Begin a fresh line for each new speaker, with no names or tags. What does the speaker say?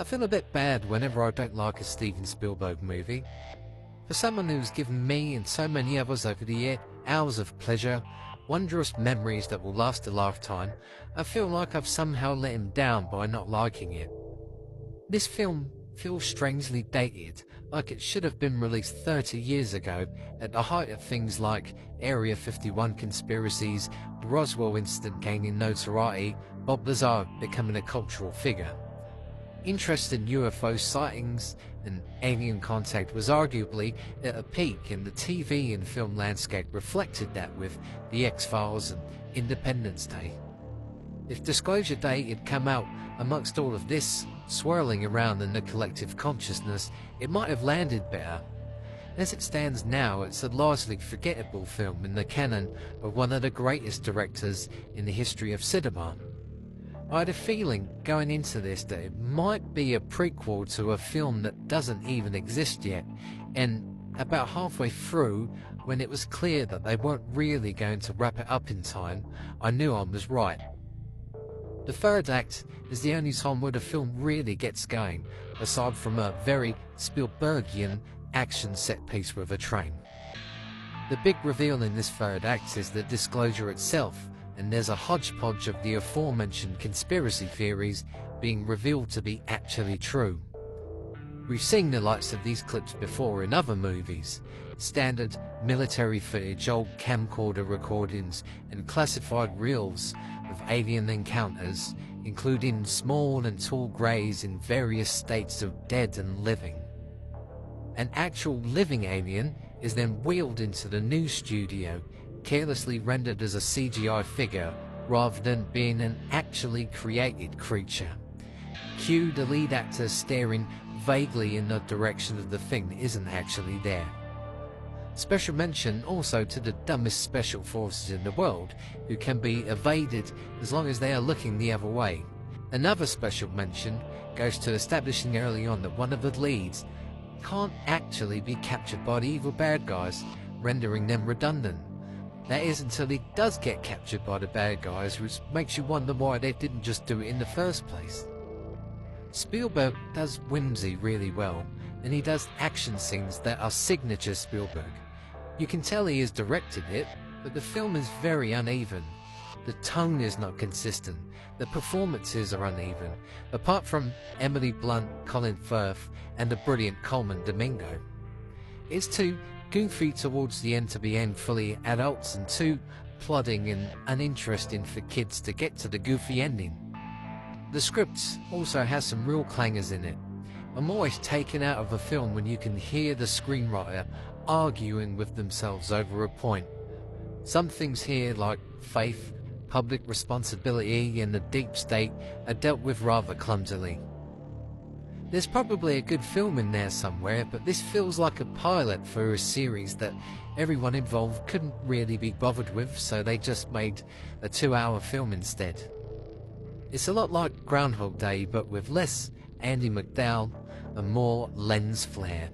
I feel a bit bad whenever I don't like a Steven Spielberg movie. For someone who's given me and so many others over the year hours of pleasure, wondrous memories that will last a lifetime, I feel like I've somehow let him down by not liking it. This film feels strangely dated, like it should have been released 30 years ago, at the height of things like Area 51 conspiracies, the Roswell incident gaining notoriety, Bob Lazar becoming a cultural figure. Interest in UFO sightings and alien contact was arguably at a peak, and the TV and film landscape reflected that with The X-Files and Independence Day. If Disclosure Day had come out amongst all of this swirling around in the collective consciousness, it might have landed better. As it stands now, it's a largely forgettable film in the canon of one of the greatest directors in the history of cinema. I had a feeling going into this that it might be a prequel to a film that doesn't even exist yet, and about halfway through, when it was clear that they weren't really going to wrap it up in time, I knew I was right. The third act is the only time where the film really gets going, aside from a very Spielbergian action set piece with a train. The big reveal in this third act is the disclosure itself, and there's a hodgepodge of the aforementioned conspiracy theories being revealed to be actually true. We've seen the likes of these clips before in other movies: standard military footage, old camcorder recordings, and classified reels of alien encounters, including small and tall greys in various states of dead and living. An actual living alien is then wheeled into the new studio, carelessly rendered as a CGI figure rather than being an actually created creature. Cue the lead actor staring vaguely in the direction of the thing that isn't actually there. Special mention also to the dumbest special forces in the world, who can be evaded as long as they are looking the other way. Another special mention goes to establishing early on that one of the leads can't actually be captured by the evil bad guys, rendering them redundant. That is until he does get captured by the bad guys, which makes you wonder why they didn't just do it in the first place. Spielberg does whimsy really well, and he does action scenes that are signature Spielberg. You can tell he has directed it, but the film is very uneven. The tone is not consistent, the performances are uneven, apart from Emily Blunt, Colin Firth, and the brilliant Coleman Domingo. It's too goofy towards the end to be aimed fully at adults, and too plodding and uninteresting for kids to get to the goofy ending. The script also has some real clangers in it. I'm always taken out of a film when you can hear the screenwriter arguing with themselves over a point. Some things here, like faith, public responsibility, and the deep state, are dealt with rather clumsily. There's probably a good film in there somewhere, but this feels like a pilot for a series that everyone involved couldn't really be bothered with, so they just made a 2-hour film instead. It's a lot like Groundhog Day, but with less Andy McDowell and more lens flare.